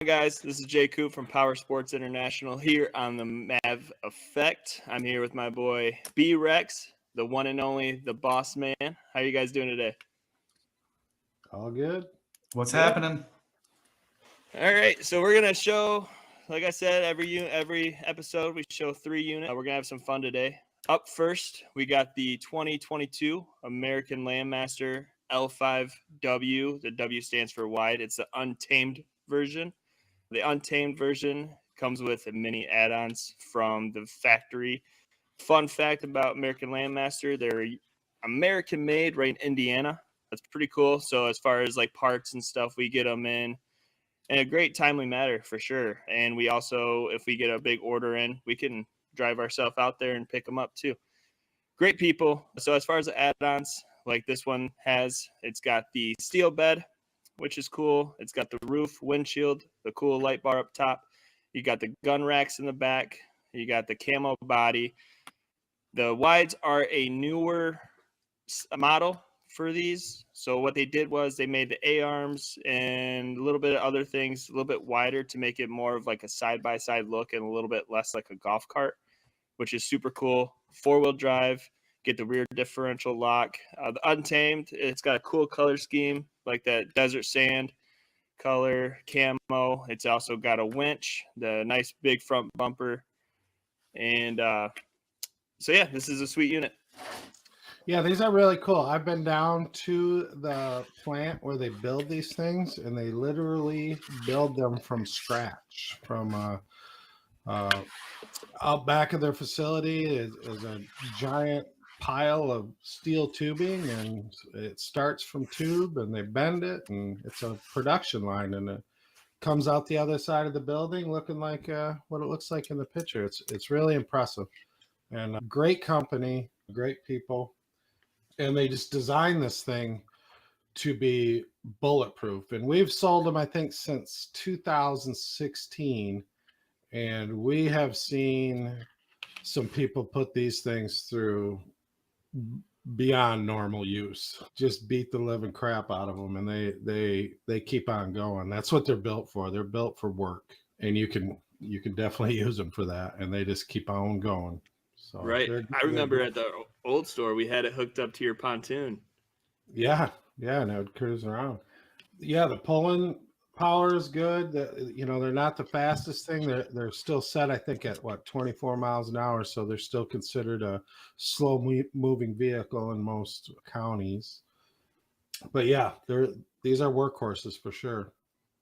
Guys, this is Jay Coop from Power Sports International here on the Mav Effect. I'm here with my boy B Rex, the one and only, the boss man. How are you guys doing today? All good. What's happening? All right, so we're gonna show, like I said, every episode we show 3 units. We're gonna have some fun today. Up first, we got the 2022 American Landmaster L5W. The W stands for wide. It's the untamed version. The untamed version comes with many add-ons from the factory. Fun fact about American Landmaster, they're American made right in Indiana. That's pretty cool. So as far as like parts and stuff, we get them in a great timely matter for sure. And we also, if we get a big order in, we can drive ourselves out there and pick them up too. Great people. So as far as the add-ons, like this one has, it's got the steel bed, which is cool. It's got the roof, windshield, the cool light bar up top. You got the gun racks in the back. You got the camo body. The wides are a newer model for these. So what they did was they made the A-arms and a little bit of other things a little bit wider to make it more of like a side-by-side look and a little bit less like a golf cart, which is super cool. 4-wheel drive. Get the rear differential lock. The Untamed, it's got a cool color scheme like that desert sand color camo. It's also got a winch, the nice big front bumper. And so, yeah, this is a sweet unit. Yeah, these are really cool. I've been down to the plant where they build these things, and they literally build them from scratch. From out back of their facility is a giant pile of steel tubing, and it starts from tube and they bend it, and it's a production line, and it comes out the other side of the building looking like what it looks like in the picture. It's really impressive, and a great company, great people, and they just designed this thing to be bulletproof. And we've sold them, I think, since 2016, and we have seen some people put these things through beyond normal use, just beat the living crap out of them, and they keep on going. That's what they're built for. They're built for work, and you can definitely use them for that, and they just keep on going. So right. I remember at the old store we had it hooked up to your pontoon. Yeah, and I would cruise around. Yeah, the pulling power is good. They're not the fastest thing. They're still set, I think, at 24 miles an hour. So they're still considered a slow moving vehicle in most counties. But yeah, these are workhorses for sure.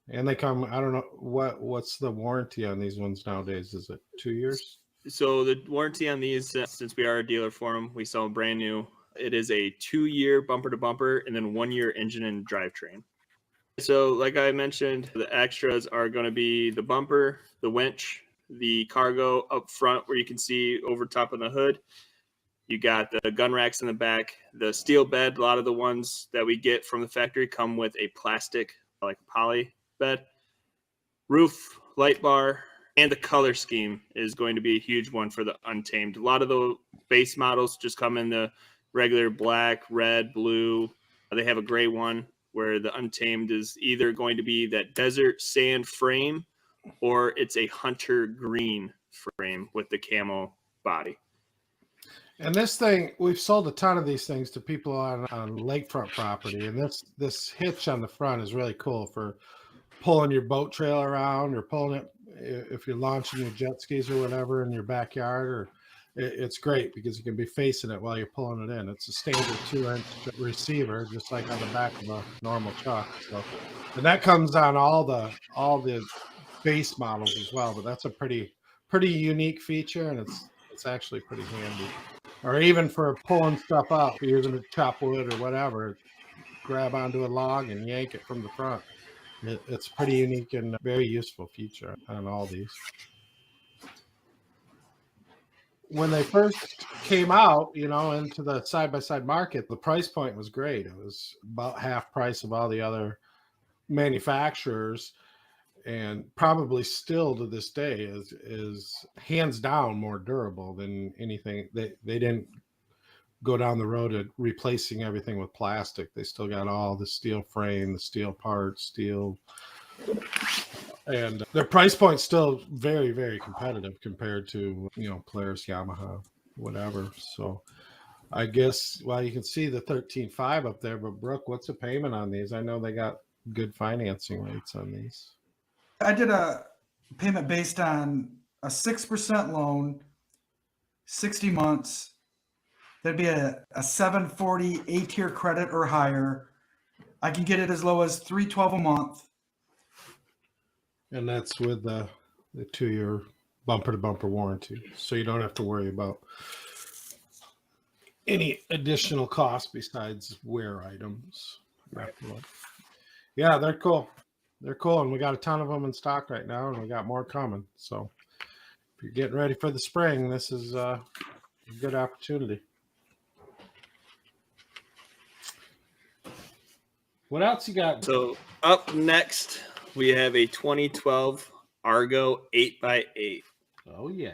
And they come, I don't know, what's the warranty on these ones nowadays? Is it 2 years? So the warranty on these, since we are a dealer for them, we sell them brand new. It is a 2-year bumper to bumper and then 1-year engine and drivetrain. So like I mentioned, the extras are going to be the bumper, the winch, the cargo up front where you can see over top of the hood. You got the gun racks in the back, the steel bed. A lot of the ones that we get from the factory come with a plastic, like poly bed. Roof, light bar, and the color scheme is going to be a huge one for the Untamed. A lot of the base models just come in the regular black, red, blue. They have a gray one where the Untamed is either going to be that desert sand frame or it's a hunter green frame with the camo body. And this thing, we've sold a ton of these things to people on lakefront property. And this hitch on the front is really cool for pulling your boat trail around, or pulling it if you're launching your jet skis or whatever in your backyard. Or it's great because you can be facing it while you're pulling it in. It's a standard 2-inch receiver, just like on the back of a normal truck. So, and that comes on all the base models as well. But that's a pretty unique feature, and it's actually pretty handy. Or even for pulling stuff up, if you're using to chop wood or whatever, grab onto a log and yank it from the front. It's pretty unique and very useful feature on all these. When they first came out, into the side-by-side market, the price point was great. It was about half price of all the other manufacturers, and probably still to this day is hands down more durable than anything. They didn't go down the road of replacing everything with plastic. They still got all the steel frame, the steel parts, steel And their price point's still very, very competitive compared to, Polaris, Yamaha, whatever. So I guess, well, you can see the 13.5 up there, but Brooke, what's the payment on these? I know they got good financing rates on these. I did a payment based on a 6% loan, 60 months. That'd be a 740 A-tier credit or higher. I can get it as low as $312 a month. And that's with the 2-year bumper to bumper warranty. So you don't have to worry about any additional costs besides wear items. Right. Yeah, they're cool. They're cool. And we got a ton of them in stock right now, and we got more coming. So if you're getting ready for the spring, this is a good opportunity. What else you got? So up next, we have a 2012 Argo 8x8. Oh, yeah.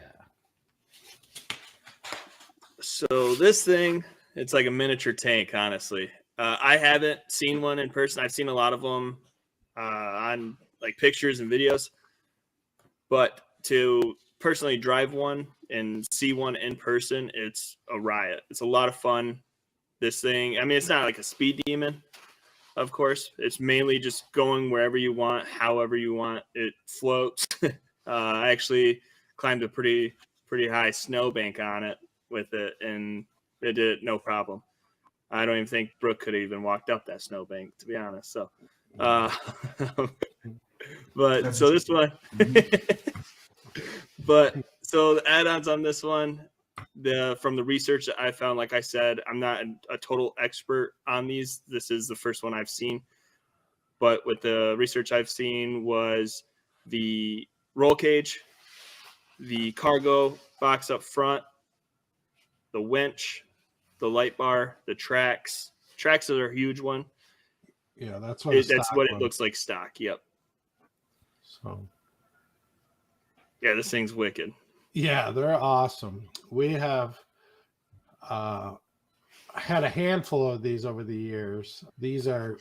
So this thing, it's like a miniature tank, honestly. I haven't seen one in person. I've seen a lot of them on like pictures and videos. But to personally drive one and see one in person, it's a riot. It's a lot of fun. This thing, I mean, it's not like a speed demon, of course. It's mainly just going wherever you want, however you want. It floats. I actually climbed a pretty high snowbank on it with it, and it did no problem. I don't even think Brooke could have even walked up that snowbank, to be honest. So, but so this one, but so the add-ons on this one, from the research that I found, like I said, I'm not a total expert on these. This is the first one I've seen, but with the research I've seen was the roll cage, the cargo box up front, the winch, the light bar, the tracks. Tracks are a huge one. Yeah, that's what it looks like stock. Yep. So yeah, this thing's wicked. Yeah, they're awesome. We have had a handful of these over the years. These are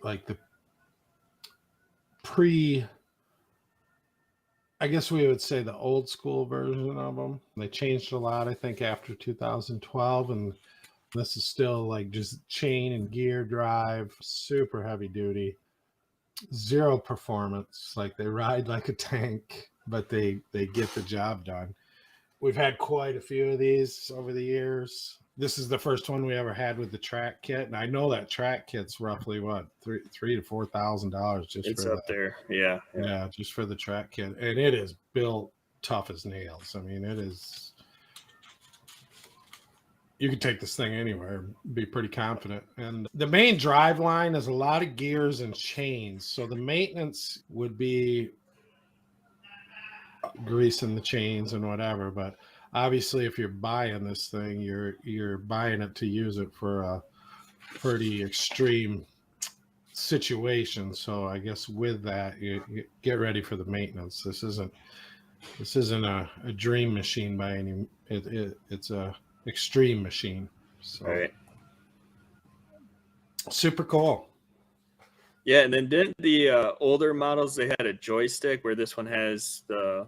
like the I guess we would say the old school version of them. They changed a lot, I think, after 2012, and this is still like just chain and gear drive, super heavy duty, zero performance. Like they ride like a tank, but they get the job done. We've had quite a few of these over the years. This is the first one we ever had with the track kit, and I know that track kit's roughly what $3,000 to $4,000 just it's for up there. Yeah, just for the track kit, and it is built tough as nails. I mean, it is. You can take this thing anywhere, be pretty confident. And the main drive line is a lot of gears and chains, so the maintenance would be greasing the chains and whatever, but obviously if you're buying this thing, you're buying it to use it for a pretty extreme situation. So I guess with that, you get ready for the maintenance. This isn't a dream machine by any. It's a extreme machine. So right. Super cool. Yeah, and then didn't the older models, they had a joystick where this one has the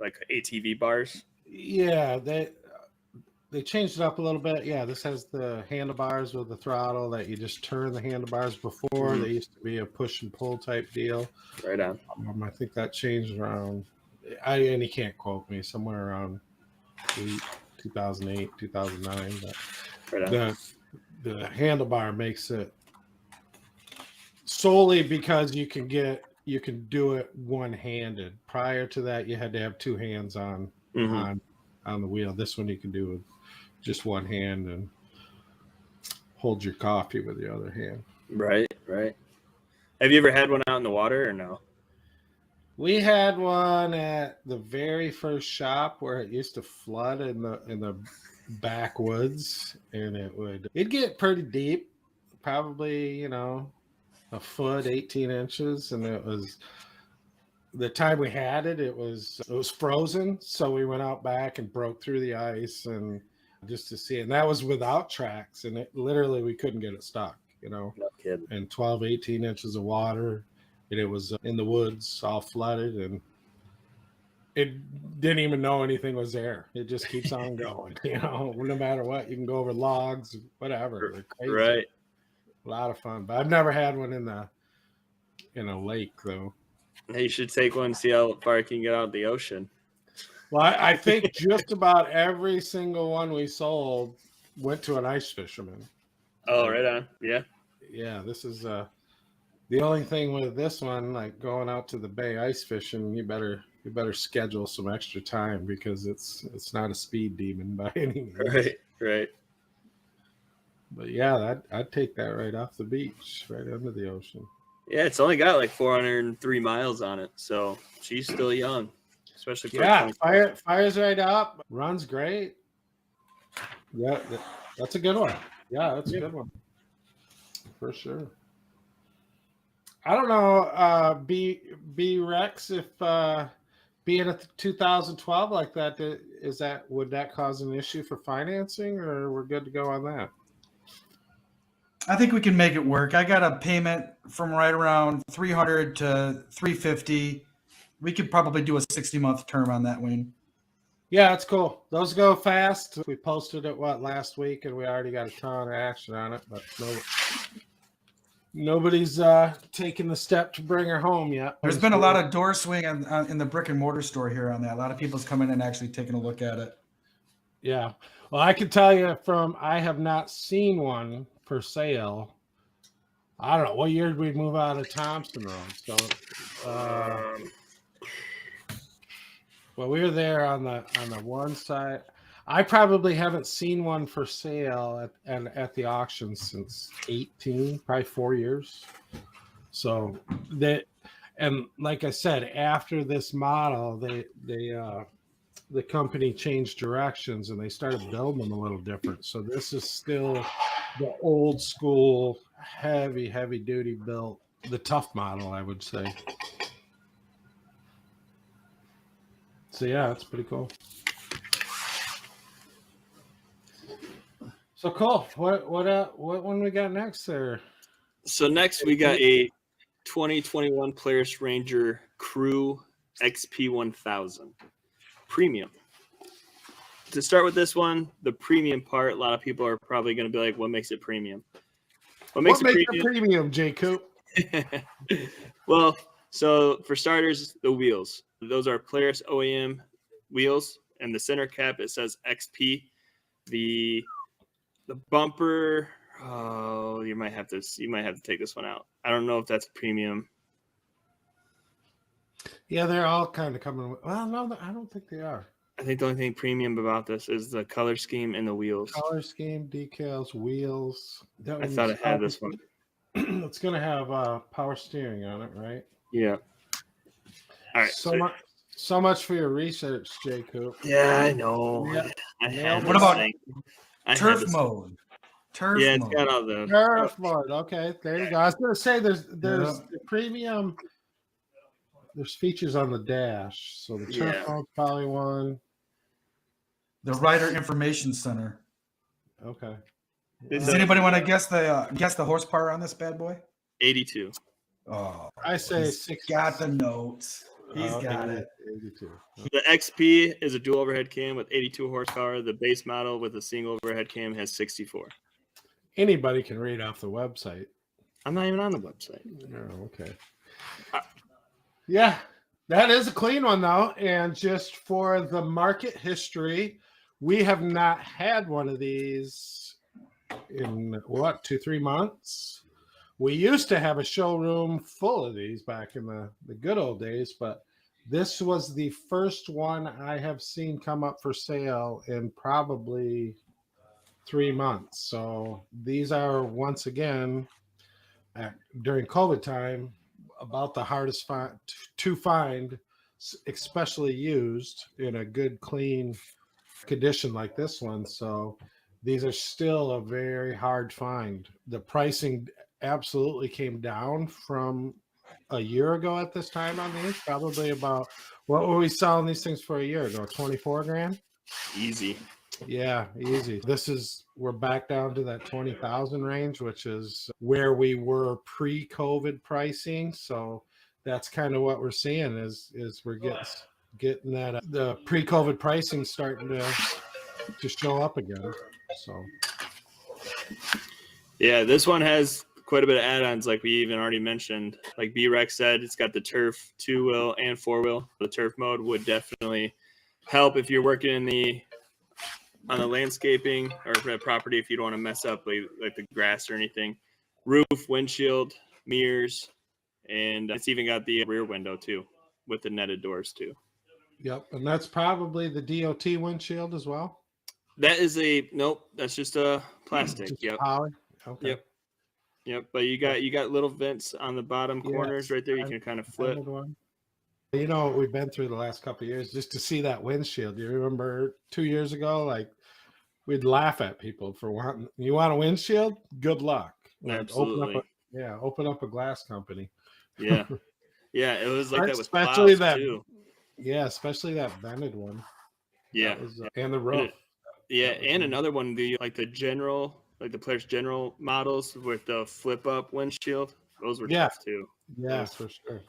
like ATV bars? Yeah, they changed it up a little bit. Yeah, this has the handlebars with the throttle that you just turn the handlebars. Before they used to be a push and pull type deal. Right on. I think that changed around. And you can't quote me, somewhere around 2008, 2009. But Right on. the handlebar makes it solely because you can do it one-handed. Prior to that, you had to have two hands on the wheel. This one you can do with just one hand and hold your coffee with the other hand. Right. Have you ever had one out in the water or no? We had one at the very first shop where it used to flood in the backwoods, and it'd get pretty deep, probably a foot, 18 inches, and it was. The time we had it was frozen, so we went out back and broke through the ice and just to see it. And that was without tracks, and we couldn't get it stuck, No kidding. and 12, 18 inches of water. and it was in the woods, all flooded, and it didn't even know anything was there. It just keeps on going, no matter what. You can go over logs, whatever. They're crazy. Right. A lot of fun, but I've never had one in a lake though. You should take one, see how far you can get out of the ocean. Well, I think just about every single one we sold went to an ice fisherman. Oh, right on. Yeah. Yeah, this is the only thing with this one, like going out to the bay ice fishing, you better schedule some extra time because it's not a speed demon by any means. Right. But yeah, I'd take that right off the beach, right under the ocean. Yeah, it's only got like 403 miles on it, so she's still young, especially for fires right up, runs great. Yeah, that's a good one. Yeah, that's a good one for sure. I don't know, B Rex, if being a 2012 like that, would that cause an issue for financing, or we're good to go on that? I think we can make it work. I got a payment from right around 300 to 350. We could probably do a 60-month term on that, Wayne. Yeah, that's cool. Those go fast. We posted it last week, and we already got a ton of action on it, but nobody's taken the step to bring her home yet. There's been a lot of door swing in the brick and mortar store here on that. A lot of people's coming in and actually taking a look at it. Yeah. Well, I can tell you I have not seen one for sale. I don't know. What year did we move out of Thompson Road? So, well, we were there on the one side. I probably haven't seen one for sale at the auction since 18, probably 4 years. So and like I said, after this model, the company changed directions and they started building them a little different. So this is still the old school, heavy duty built, the tough model, I would say. So yeah, it's pretty cool. So cool. What one we got next there? So next we got a 2021 Polaris Ranger Crew XP 1000 Premium. To start with this one, the premium part, a lot of people are probably going to be like, what makes it premium? What makes it premium, Jacob? Well, so for starters, the wheels. Those are Polaris OEM wheels, and the center cap, it says XP. The bumper, you might have to take this one out. I don't know if that's premium. Yeah, they're all kind of coming. Well, no, I don't think they are. I think the only thing premium about this is the color scheme and the wheels. Color scheme, decals, wheels. I thought it had this one. It's going to have power steering on it, right? Yeah. All right. So much for your research, Jacob. Yeah, I know. Yeah. What about turf mode? Yeah, it's got all the turf mode. Okay, there you go. I was going to say there's the premium. There's features on the dash, so the turf mode's probably one. The Rider Information Center. Okay. Does anybody want to guess the horsepower on this bad boy? 82. Oh, I say 6. Got the notes. He's got it. 82. The XP is a dual overhead cam with 82 horsepower. The base model with a single overhead cam has 64. Anybody can read off the website. I'm not even on the website. Oh, okay. Yeah, that is a clean one, though. And just for the market history, we have not had one of these in, 2-3 months? We used to have a showroom full of these back in the good old days, but this was the first one I have seen come up for sale in probably 3 months. So these are, once again, during COVID time, about the hardest to find, especially used in a good, clean condition like this one. So these are still a very hard find. The pricing absolutely came down from a year ago at this time on these. Probably about, what were we selling these things for a year ago? 24 grand? Easy. Yeah, easy. We're back down to that 20,000 range, which is where we were pre-COVID pricing. So that's kind of what we're seeing is we're getting that the pre-COVID pricing starting to show up again. So Yeah, this one has quite a bit of add-ons, like we even already mentioned. Like B-Rex said, it's got the turf 2-wheel and 4-wheel. The turf mode would definitely help if you're working on the landscaping or for a property if you don't want to mess up like the grass or anything. Roof, windshield, mirrors, and it's even got the rear window too with the netted doors too. yep, and that's probably the DOT windshield as well. That is nope. That's just a plastic. Just Yep. poly? Okay. Yep. But you got little vents on the bottom corners Yes, right there. You can kind of flip. You know what we've been through the last couple of years just to see that windshield. You remember 2 years ago, like we'd laugh at people for wanting. You want a windshield? Good luck. Like, Absolutely. open up a glass company. Yeah. Yeah. It was like that with especially plows that too. Yeah, especially that vented one. Yeah. And the roof. And another one, the Polaris General models with the flip up windshield. Those were tough too. Yeah, for sure.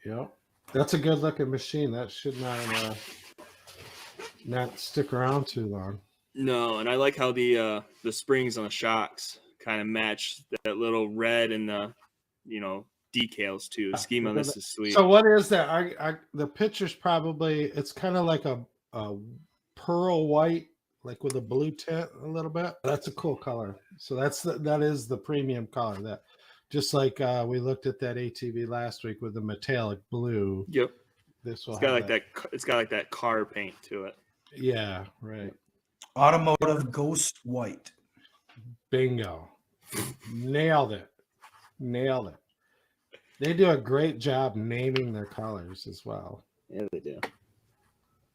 Yep. That's a good looking machine. That should not stick around too long. No, and I like how the springs on the shocks kind of match that little red and the decals too. The scheme on this is sweet. So what is that? The picture's probably it's kind of like a pearl white, like with a blue tint a little bit. That's a cool color. So that is the premium color. That just like we looked at that ATV last week with the metallic blue. Yep. This will it's got like that. It's got like that car paint to it. Yeah. Right. Automotive Ghost White. Bingo. Nailed it. They do a great job naming their colors as well. Yeah, they do.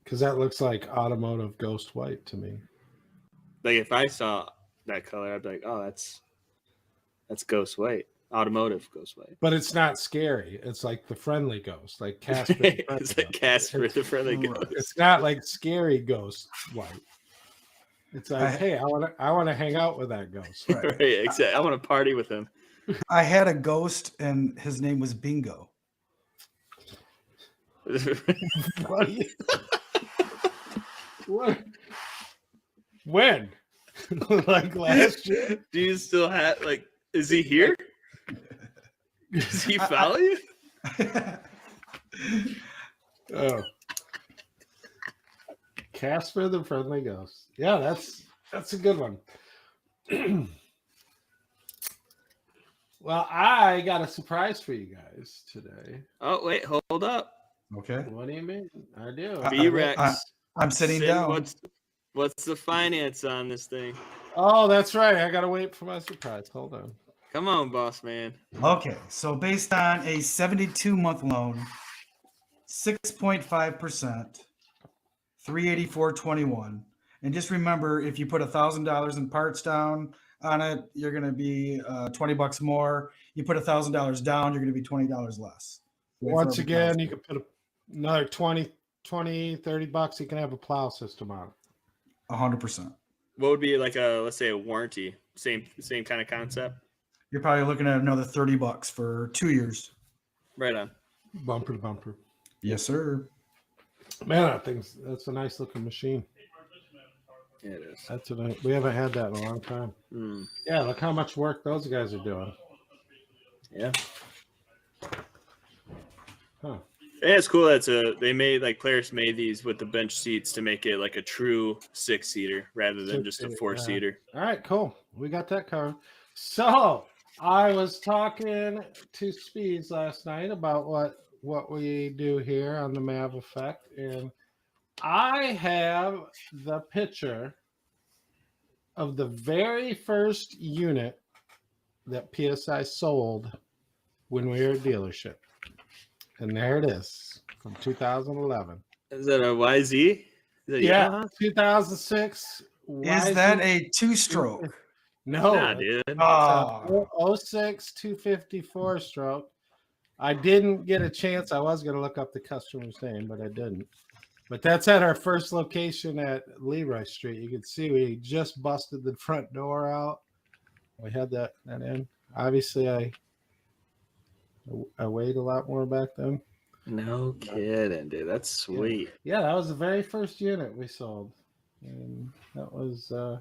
Because that looks like automotive Ghost White to me. Like if I saw that color, I'd be like, "Oh, that's Ghost White, automotive Ghost White." But it's not scary. It's like the friendly ghost, like Casper. It's like Casper, the friendly ghost. It's not like scary Ghost White. It's like, hey, I want to hang out with that ghost. Right, exactly. I want to party with him. I had a ghost, and his name was Bingo. What? When? Like last year? Do you still have is he here? Does he follow you? Oh. Casper the Friendly Ghost. Yeah, that's a good one. Well, I got a surprise for you guys today. Oh, wait, hold up. Okay. What do you mean? I do. B-Rex. I'm sitting down. What's the finance on this thing? Oh, that's right. I got to wait for my surprise. Hold on. Come on, boss man. Okay, so based on a 72-month loan, 6.5%, 384.21, and just remember, if you put $1,000 in parts down on it, you're going to be $20 more. You put $1,000 down, you're going to be $20 less. Once again, you can put another 20, 30 bucks. You can have a plow system on it. 100%. What would be like let's say a warranty? Same kind of concept. You're probably looking at another $30 for 2 years. Right on. Bumper to bumper. Yes, sir. Man, that's a nice looking machine. Yeah, it is. We haven't had that in a long time. Mm. Yeah, look how much work those guys are doing. Yeah. Huh. Yeah, it's cool that Polaris made these with the bench seats to make it like a true 6-seater rather than just a 4-seater. All right, cool. We got that covered. So I was talking to Speeds last night about what we do here on the MAV Effect, and I have the picture of the very first unit that PSI sold when we were a dealership. And there it is from 2011. Is that a YZ? Yeah, 2006. Is that a 2-stroke? No. Nah, dude. Oh. 06 254 stroke. I didn't get a chance. I was going to look up the customer's name, but I didn't. But that's at our first location at Leroy Street. You can see we just busted the front door out. We had that in. Obviously, I I weighed a lot more back then. No kidding, dude. That's sweet. Yeah, that was the very first unit we sold. And that was a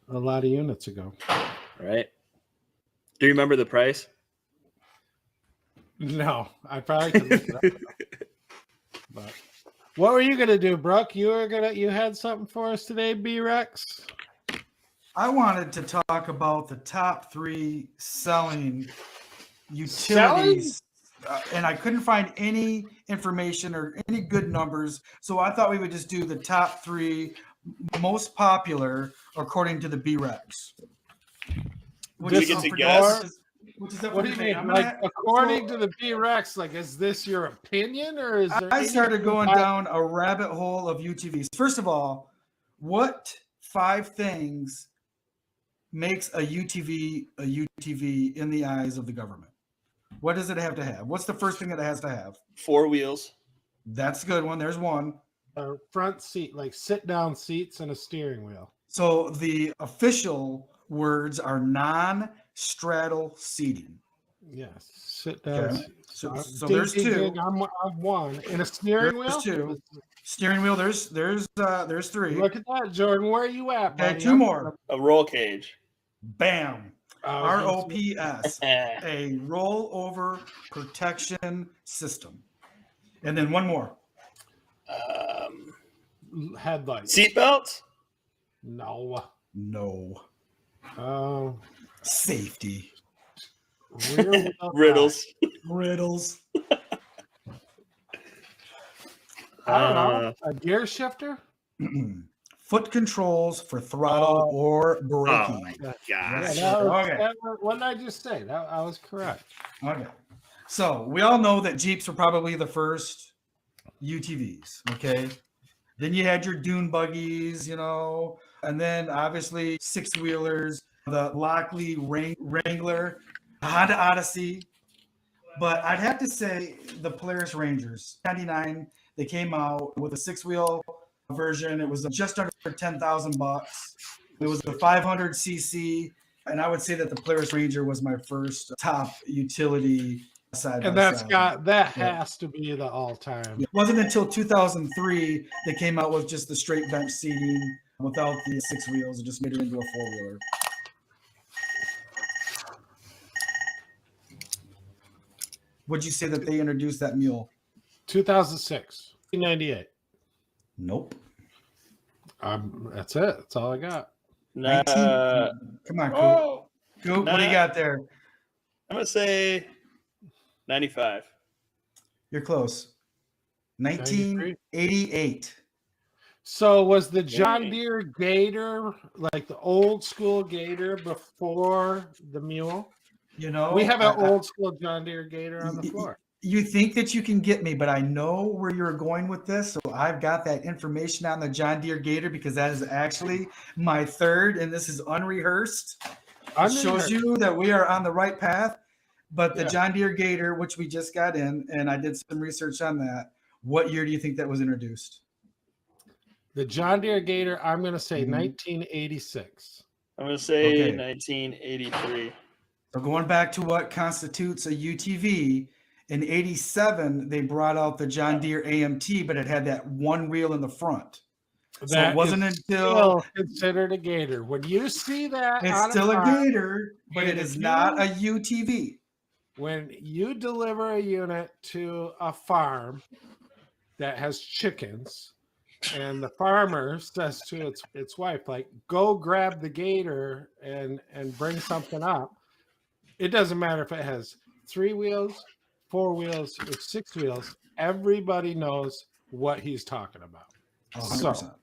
lot of units ago. Right. Do you remember the price? No, I probably could look it up. But what were you gonna do, Brooke? You had something for us today, B-Rex? I wanted to talk about the top 3 selling utilities, and I couldn't find any information or any good numbers. So I thought we would just do the top 3 most popular according to the B-Rex. Do we get to guess? What do you mean? Like, according to the B-Rex, like, is this your opinion, or is there? I started going down a rabbit hole of UTVs. First of all, what 5 things makes a UTV in the eyes of the government? What does it have to have? What's the first thing that it has to have? 4 wheels. That's a good one. There's one. A front seat, like sit-down seats and a steering wheel. So the official words are non-straddle seating. Yes, sit-down. Okay. Seats. So there's 2. I'm one. And a steering wheel. There's 2. Steering wheel. There's 3. Look at that, Jordan. Where are you at, buddy? Okay, 2 more. A roll cage. Bam. ROPS. Headlights. A rollover protection system. And then one more. Seatbelts? No. Safety. Riddles. Riddles. I don't know. A gear shifter? Foot controls for throttle or Oh braking. my Yeah, gosh. Okay. What did I just say? I was correct. Okay. So we all know that Jeeps were probably the first UTVs. Okay. Then you had your dune buggies, and then obviously 6-wheelers, the Lockley Wrangler, Honda Odyssey. But I'd have to say the Polaris Rangers. 99, they came out with a 6-wheel version. It was just under $10,000. It was the 500cc, and I would say that the Polaris Ranger was my first top utility side. And that has to be the all-time. It wasn't until 2003 they came out with just the straight bench seating without the 6 wheels. It just made it into a 4-wheeler. Would you say that they introduced that mule? 2006, 1998. Nope. That's it. That's all I got. Come on, Coop. Oh, Coop, what do you got there? I'm going to say 95. You're close. 1988. So was the John Deere Gator like the old school Gator before the mule? We have an old school John Deere Gator on the floor. You think that you can get me, but I know where you're going with this. So I've got that information on the John Deere Gator because that is actually my third, and this is unrehearsed. It shows you that we are on the right path. But the John Deere Gator, which we just got in, and I did some research on that. What year do you think that was introduced? The John Deere Gator, I'm going to say 1986. I'm going to say 1983. So going back to what constitutes a UTV, in 87, they brought out the John Deere AMT, but it had that one wheel in the front. So it wasn't until considered a Gator. When you see that, it's still a Gator, but it is not a UTV. When you deliver a unit to a farm that has chickens, and the farmer says to its wife, like, go grab the Gator and bring something up. It doesn't matter if it has 3 wheels, 4 wheels, or 6 wheels. Everybody knows what he's talking about. 100%.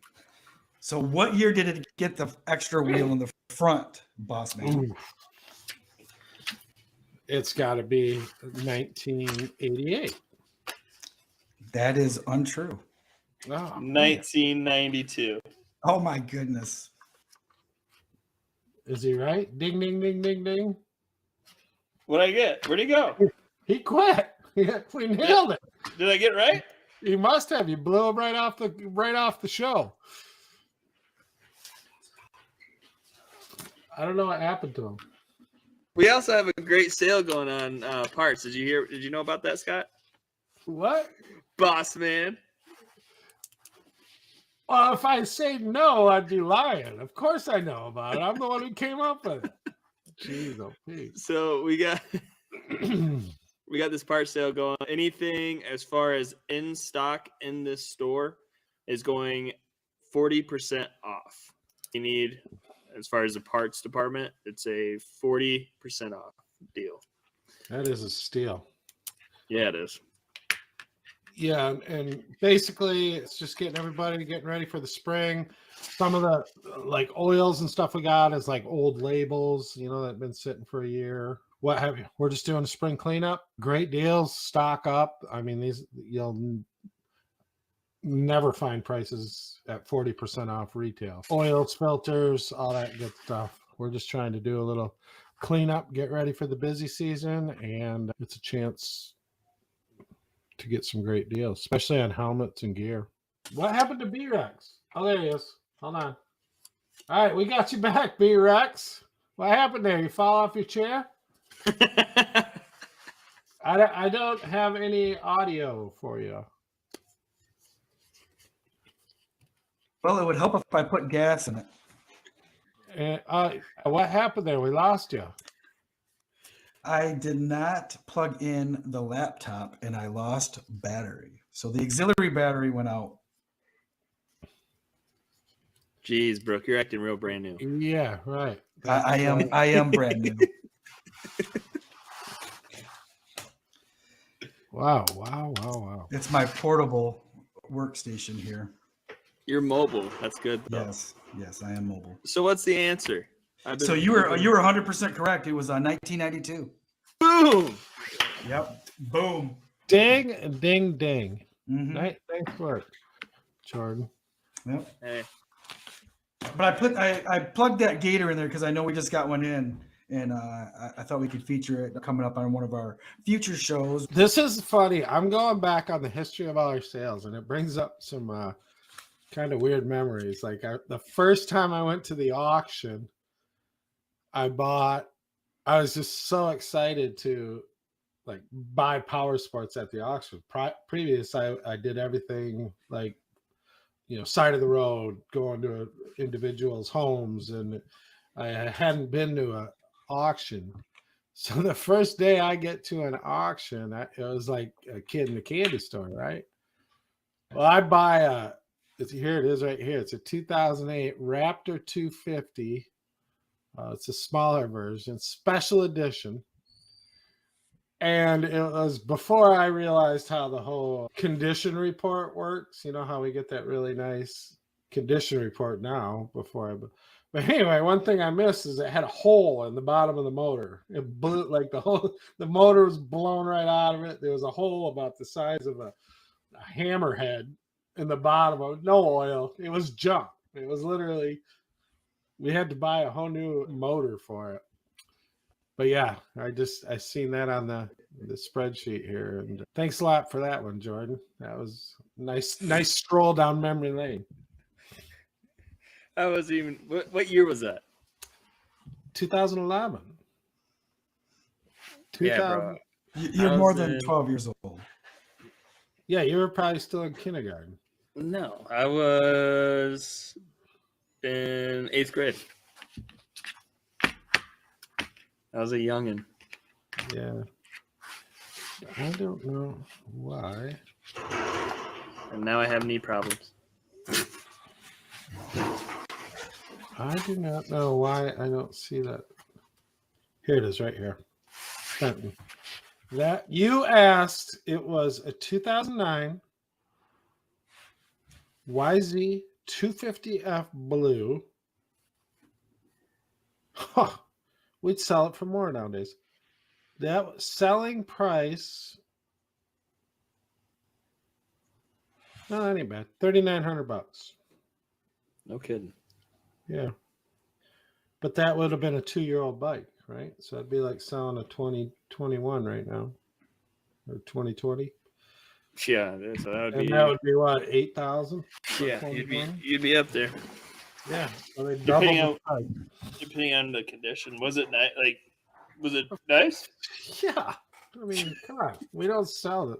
So what year did it get the extra wheel in the front, boss man? It's got to be 1988. That is untrue. Oh, 1992. Oh my goodness. Is he right? Ding, ding, ding, ding, ding. What'd I get? Where'd he go? He quit. We nailed it. Did I get it right? You must have. You blew him right off the show. I don't know what happened to him. We also have a great sale going on parts. Did you know about that, Scott? What? Boss man. Well, if I say no, I'd be lying. Of course I know about it. I'm the one who came up with it. Jeez, oh, Pete. So we got this part sale going. Anything as far as in stock in this store is going 40% off. You need, as far as the parts department, it's a 40% off deal. That is a steal. Yeah, it is. Yeah, and basically it's just getting ready for the spring. Some of the like oils and stuff we got is like old labels, that have been sitting for a year. What have you? We're just doing a spring cleanup. Great deals, stock up. I mean, these you'll never find prices at 40% off retail. Oils, filters, all that good stuff. We're just trying to do a little cleanup, get ready for the busy season, and it's a chance to get some great deals, especially on helmets and gear. What happened to B-Rex? Oh, there he is. Hold on. All right, we got you back, B-Rex. What happened there? You fall off your chair? I don't have any audio for you. Well, it would help if I put gas in it. What happened there? We lost you. I did not plug in the laptop and I lost battery. So the auxiliary battery went out. Jeez, Brooke, you're acting real brand new. Yeah, right. I am brand new. Wow. It's my portable workstation here. You're mobile. That's good, though. Yes, I am mobile. So what's the answer? So you were 100% correct. It was 1992. Boom. Yep. Boom. Ding, ding, ding. Mm-hmm. Nice work, Jordan. Yep. Hey. But I plugged that gator in there because I know we just got one in, and I thought we could feature it coming up on one of our future shows. This is funny. I'm going back on the history of all our sales, and it brings up some kind of weird memories. Like the first time I went to the auction, I was just so excited to like buy power sports at the auction. Previous, I did everything like, side of the road, going to individuals' homes, and I hadn't been to an auction. So the first day I get to an auction, it was like a kid in a candy store, right? Well, I buy here it is right here. It's a 2008 Raptor 250. It's a smaller version, special edition. And it was before I realized how the whole condition report works. You know how we get that really nice condition report now but anyway, one thing I missed is it had a hole in the bottom of the motor. It blew, like the motor was blown right out of it. There was a hole about the size of a hammerhead in the bottom of it. No oil. It was junk. It was literally, we had to buy a whole new motor for it. But yeah, I seen that on the spreadsheet here, and thanks a lot for that one, Jordan. That was nice stroll down memory lane. I was even. What year was that? 2011. Yeah, bro. You're more than 12 years old. Yeah, you were probably still in kindergarten. No, I was in 8th grade. I was a youngin'. Yeah. I don't know why. And now I have knee problems. I do not know why I don't see that. Here it is right here. Fenton. That you asked, it was a 2009 YZ 250F blue. Huh. We'd sell it for more nowadays. That selling price. No, that ain't bad. $3,900. No kidding. Yeah. But that would have been a 2-year-old bike, right? So it'd be like selling a 2021 right now. Or 2020. Yeah, so that would be. And that would be what, 8,000? Yeah, you'd be up there. Yeah. So they Depending doubled the price. Depending on the condition, was it like Was it nice? Yeah. I mean, come on. We don't sell it.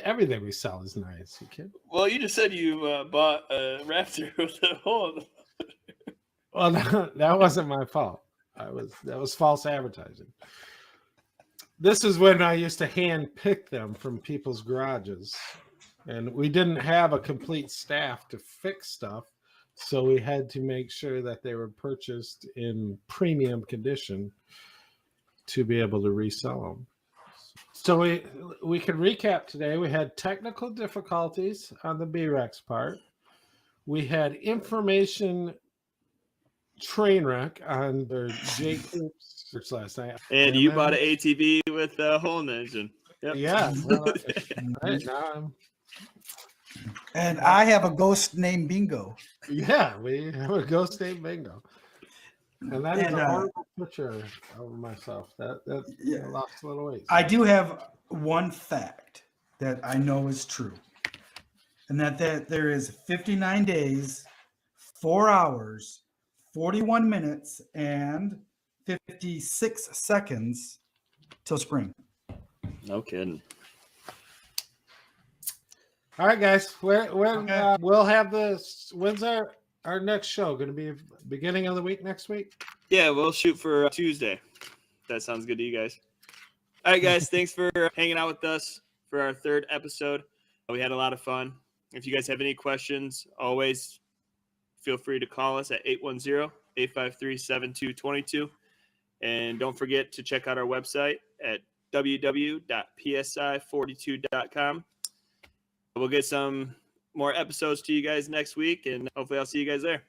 Everything we sell is nice. You kidding? Well, you just said you bought a Raptor with a hole in the. Well, that wasn't my fault. That was false advertising. This is when I used to hand pick them from people's garages, and we didn't have a complete staff to fix stuff, so we had to make sure that they were purchased in premium condition to be able to resell them. So we can recap today. We had technical difficulties on the B-Rex part. We had information train wreck on their Jacobs last night. And you bought an ATV with a hole in the engine. Yep. Yeah. Well, right now And I have a ghost named Bingo. yeah, we have a ghost named Bingo. And that is And, a horrible picture of myself. That Yeah. I lost a little weight. I do have one fact that I know is true, and that there is 59 days, 4 hours, 41 minutes, and 56 seconds till spring. No kidding. All right, guys. When Okay. we'll have this. When's our next show? Going to be beginning of the week next week? Yeah, we'll shoot for Tuesday. That sounds good to you guys. All right, guys. Thanks for hanging out with us for our third episode. We had a lot of fun. If you guys have any questions, always feel free to call us at 810-853-7222. And don't forget to check out our website at www.psi42.com. We'll get some more episodes to you guys next week, and hopefully I'll see you guys there.